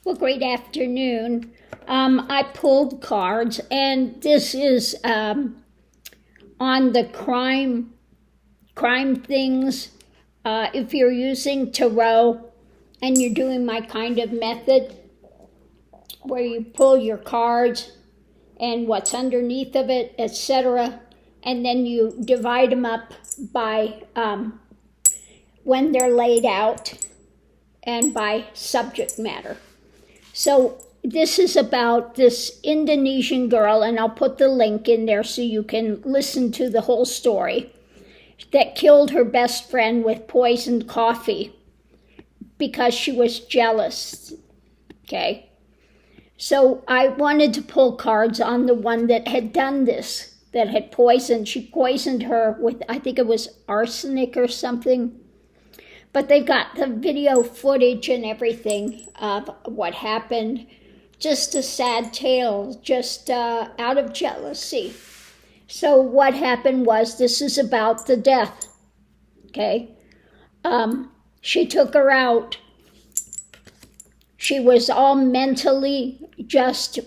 Well, great afternoon. I pulled cards, and this is on the crime things. If you're using tarot and you're doing my kind of method, where you pull your cards and what's underneath of it, etc., and then you divide them up by when they're laid out and by subject matter. So this is about this Indonesian girl, and I'll put the link in there so you can listen to the whole story, that killed her best friend with poisoned coffee because she was jealous. Okay. So I wanted to pull cards on the one that had done this, that had poisoned. She poisoned her with, I think it was arsenic or something. But they've got the video footage and everything of what happened. Just a sad tale, just out of jealousy. So what happened was, this is about the death, okay? She took her out. She was all mentally just,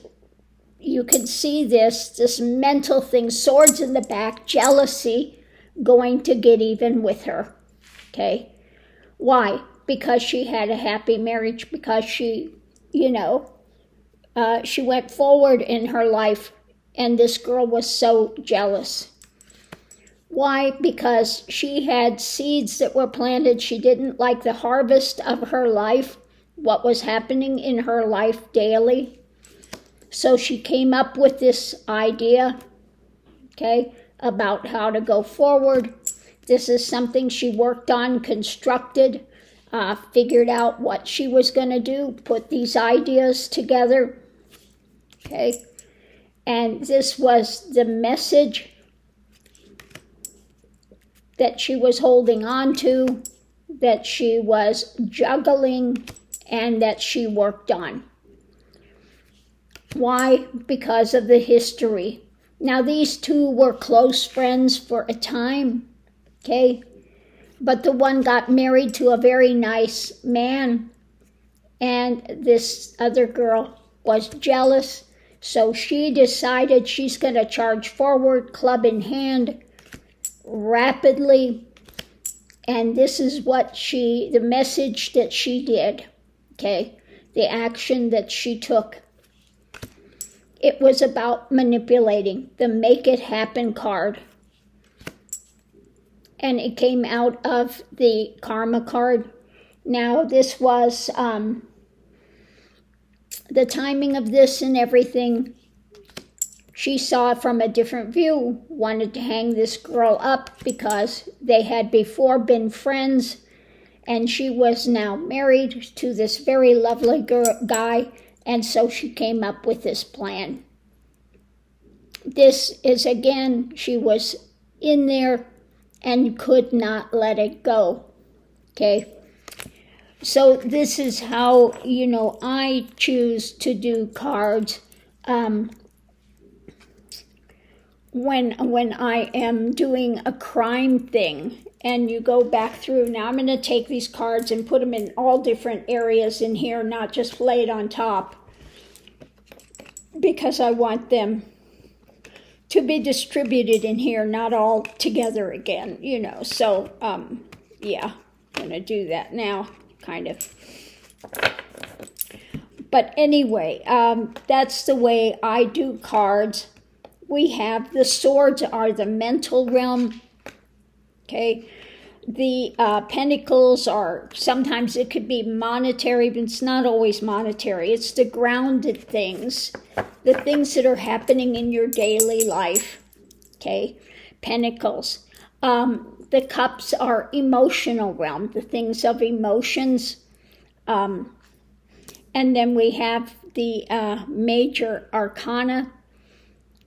you can see this mental thing, swords in the back, jealousy, going to get even with her, okay? Why? Because she had a happy marriage, because she, she went forward in her life, and this girl was so jealous. Why? Because she had seeds that were planted. She didn't like the harvest of her life, what was happening in her life daily. So she came up with this idea, okay, about how to go forward. This is something she worked on, constructed, figured out what she was going to do, put these ideas together, okay? And this was the message that she was holding on to, that she was juggling, and that she worked on. Why? Because of the history. Now, these two were close friends for a time, okay? But the one got married to a very nice man, and this other girl was jealous, so she decided she's going to charge forward, club in hand, rapidly, and this is what the message that she did, okay? The action that she took. It was about manipulating, the Make It Happen card. And it came out of the Karma card. Now, this was the timing of this and everything. She saw it from a different view, wanted to hang this girl up because they had before been friends, and she was now married to this very lovely guy, and so she came up with this plan. This is, again, she was in there and could not let it go, okay? So this is how, I choose to do cards when I am doing a crime thing, and you go back through. Now I'm going to take these cards and put them in all different areas in here, not just laid on top, because I want them to be distributed in here, not all together again, So, yeah, I'm going to do that now, kind of. But anyway, that's the way I do cards. We have the swords are the mental realm, okay? The pentacles are, sometimes it could be monetary, but it's not always monetary. It's the grounded things, the things that are happening in your daily life, okay? Pentacles. The cups are emotional realm, the things of emotions. And then we have the major arcana.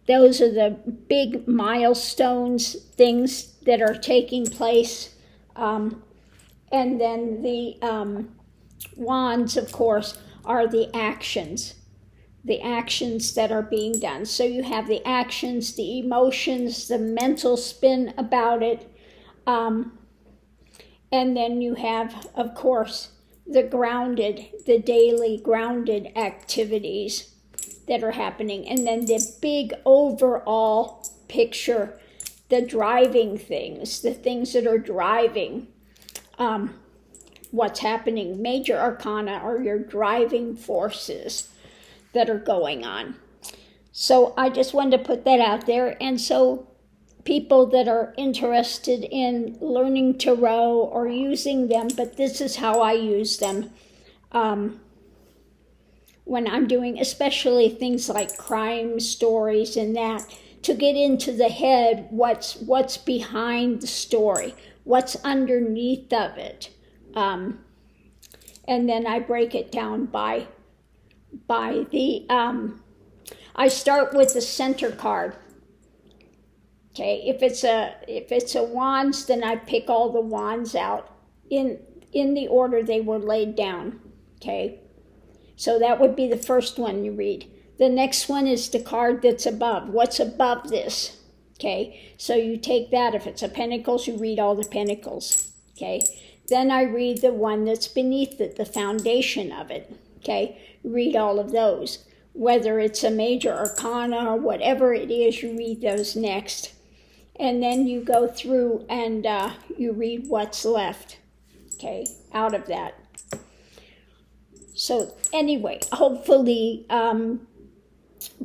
Those are the big milestones, things that are taking place. And then the wands, of course, are the actions that are being done. So you have the actions, the emotions, the mental spin about it. And then you have, of course, the daily grounded activities that are happening. And then the big overall picture, the driving things, the things that are driving what's happening. Major arcana are your driving forces that are going on. So I just wanted to put that out there. And so people that are interested in learning tarot or using them, but this is how I use them when I'm doing especially things like crime stories and that, to get into the head what's behind the story, what's underneath of it. And then I break it down by the, I start with the center card. Okay, if it's a wands, then I pick all the wands out in the order they were laid down. Okay, so that would be the first one you read. The next one is the card that's above. What's above this? Okay, so you take that. If it's a pentacles, you read all the pentacles. Okay, then I read the one that's beneath it, the foundation of it. Okay, read all of those. Whether it's a major arcana or whatever it is, you read those next. And then you go through and you read what's left, okay, out of that. So anyway, hopefully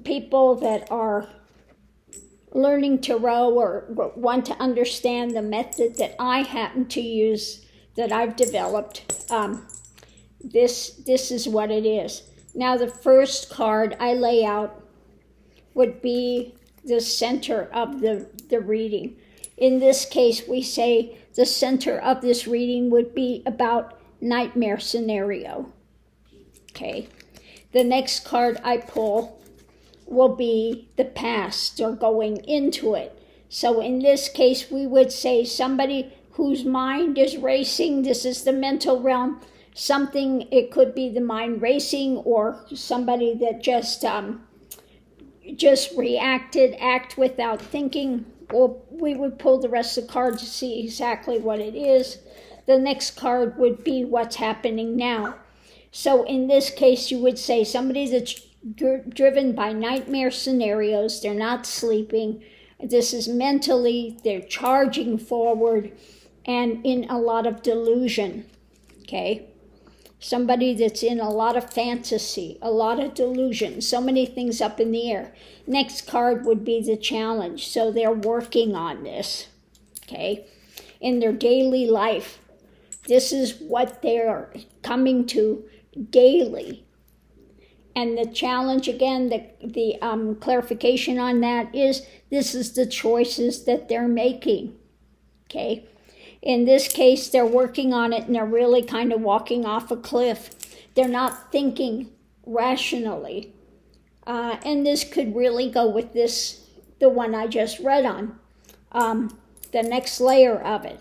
people that are learning tarot or want to understand the method that I happen to use, that I've developed, this is what it is. Now the first card I lay out would be the center of the reading. In this case, we say the center of this reading would be about nightmare scenario. Okay. The next card I pull will be the past or going into it. So in this case, we would say somebody whose mind is racing. This is the mental realm. Something, it could be the mind racing, or somebody that just reacted, act without thinking. Well, we would pull the rest of the cards to see exactly what it is. The next card would be what's happening now. So in this case, you would say somebody that's driven by nightmare scenarios. They're not sleeping. This is mentally, they're charging forward and in a lot of delusion. Okay? Somebody that's in a lot of fantasy, a lot of delusion, so many things up in the air. Next card would be the challenge. So they're working on this, okay, in their daily life. This is what they're coming to daily. And the challenge, again, the clarification on that is this is the choices that they're making, okay? In this case, they're working on it and they're really kind of walking off a cliff. They're not thinking rationally. And this could really go with this, the one I just read on. The next layer of it.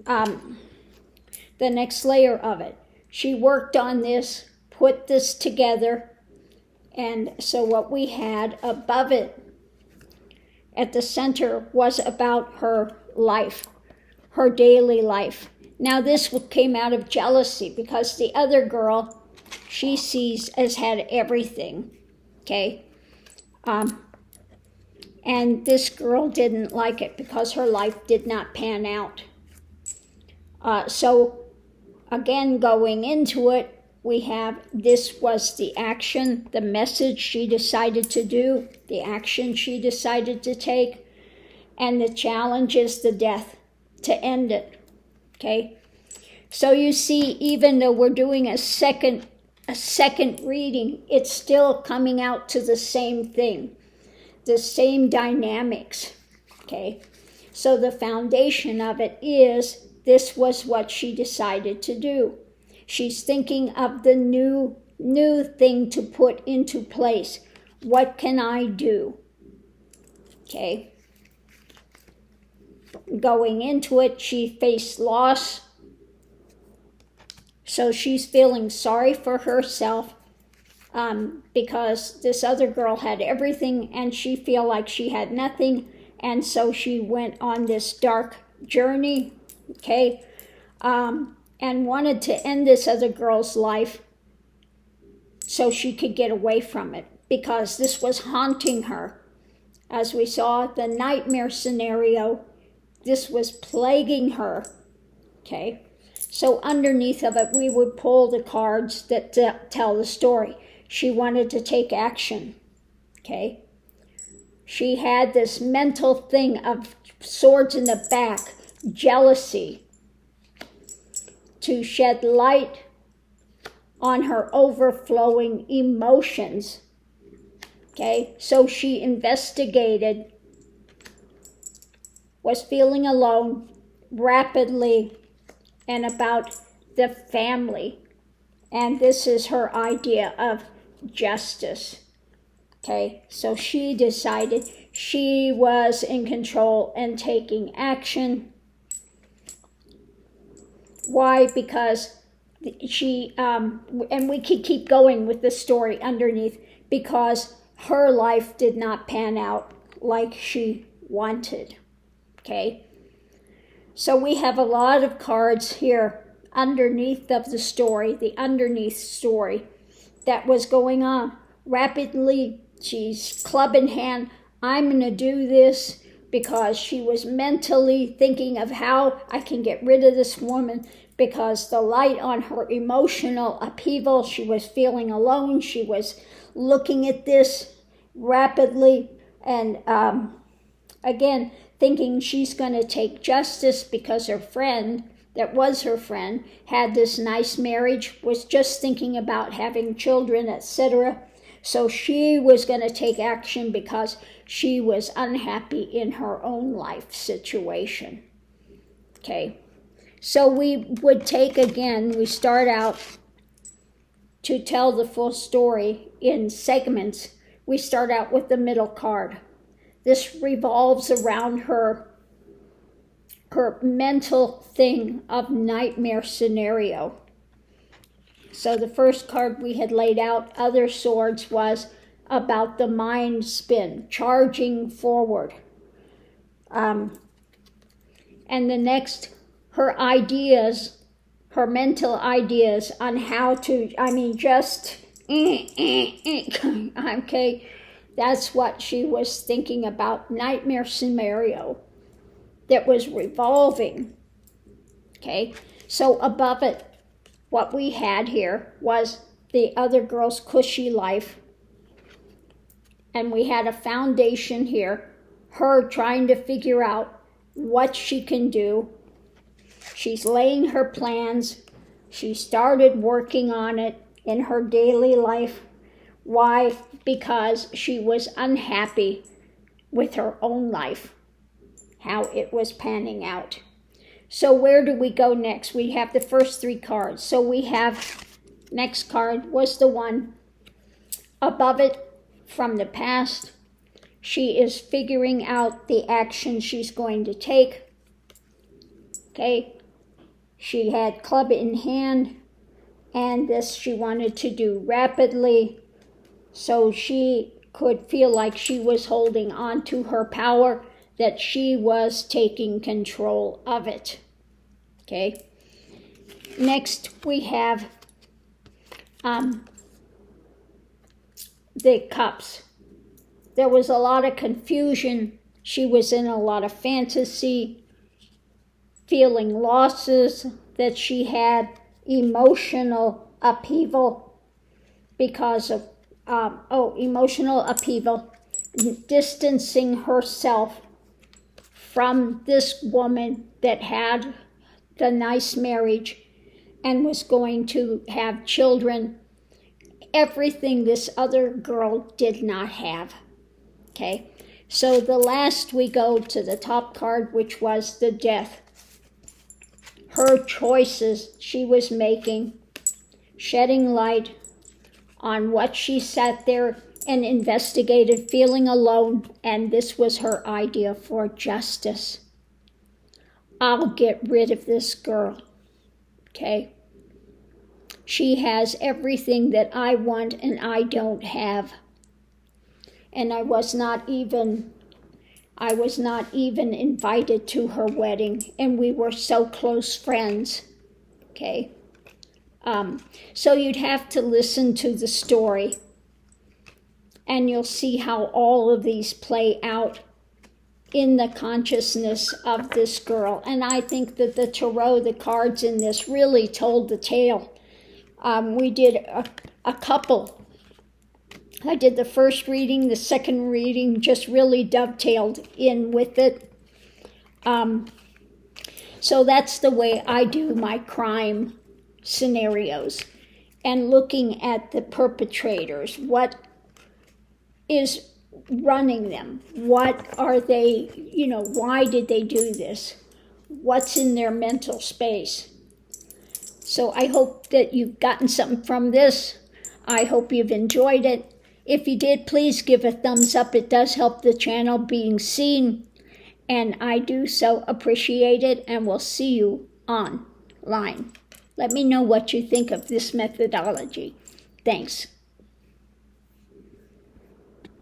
The next layer of it. She worked on this, put this together. And so what we had above it at the center was about her life. Her daily life. Now this came out of jealousy because the other girl she sees as had everything, okay? And this girl didn't like it because her life did not pan out. So again, going into it, we have this was the action, the message she decided to do, the action she decided to take, and the challenge is the death. To end it, okay? So you see, even though we're doing a second reading, it's still coming out to the same thing, the same dynamics, okay? So the foundation of it is this was what she decided to do. She's thinking of the new thing to put into place. What can I do? Okay? Going into it, she faced loss. So she's feeling sorry for herself because this other girl had everything and she feel like she had nothing. And so she went on this dark journey, okay? And and wanted to end this other girl's life so she could get away from it, because this was haunting her. As we saw the nightmare scenario, this was plaguing her, okay? So underneath of it, we would pull the cards that tell the story. She wanted to take action, okay? She had this mental thing of swords in the back, jealousy, to shed light on her overflowing emotions, okay? So she investigated, was feeling alone rapidly, and about the family. And this is her idea of justice. Okay, so she decided she was in control and taking action. Why? Because she, and we could keep going with the story underneath, because her life did not pan out like she wanted. Okay, so we have a lot of cards here underneath of the story, the underneath story that was going on. Rapidly, she's club in hand, I'm going to do this, because she was mentally thinking of how I can get rid of this woman, because the light on her emotional upheaval, she was feeling alone, she was looking at this rapidly, and again, thinking she's going to take justice because her friend, that was her friend, had this nice marriage, was just thinking about having children, etc. So she was going to take action because she was unhappy in her own life situation. Okay, so we would take again, we start out to tell the full story in segments. We start out with the middle card. This revolves around her mental thing of nightmare scenario. So the first card we had laid out, Other Swords, was about the mind spin, charging forward. And the next, her ideas, her mental ideas on how to, okay, that's what she was thinking about, nightmare scenario that was revolving, okay? So above it, what we had here was the other girl's cushy life, and we had a foundation here, her trying to figure out what she can do. She's laying her plans. She started working on it in her daily life. Why? Because she was unhappy with her own life, how it was panning out. So where do we go next? We have the first three cards. So we have, next card was the one above it, from the past. She is figuring out the action she's going to take. Okay, she had club in hand, and this she wanted to do rapidly, so she could feel like she was holding on to her power, that she was taking control of it. Okay. Next we have the cups. There was a lot of confusion. She was in a lot of fantasy, feeling losses that she had, emotional upheaval because of, emotional upheaval, distancing herself from this woman that had the nice marriage and was going to have children, everything this other girl did not have. Okay, so the last we go to the top card, which was the Death. Her choices she was making, shedding light on what she sat there and investigated, feeling alone, and this was her idea for justice. I'll get rid of this girl, okay? She has everything that I want and I don't have. And I was not even invited to her wedding, and we were so close friends. okay? So you'd have to listen to the story, and you'll see how all of these play out in the consciousness of this girl. And I think that the tarot, the cards in this, really told the tale. We did a couple. I did the first reading, the second reading just really dovetailed in with it. So that's the way I do my crime scenarios, and looking at the perpetrators. What is running them? What are they, why did they do this? What's in their mental space? So I hope that you've gotten something from this. I hope you've enjoyed it. If you did, please give a thumbs up. It does help the channel being seen, and I do so appreciate it, and we'll see you online. Let me know what you think of this methodology. Thanks.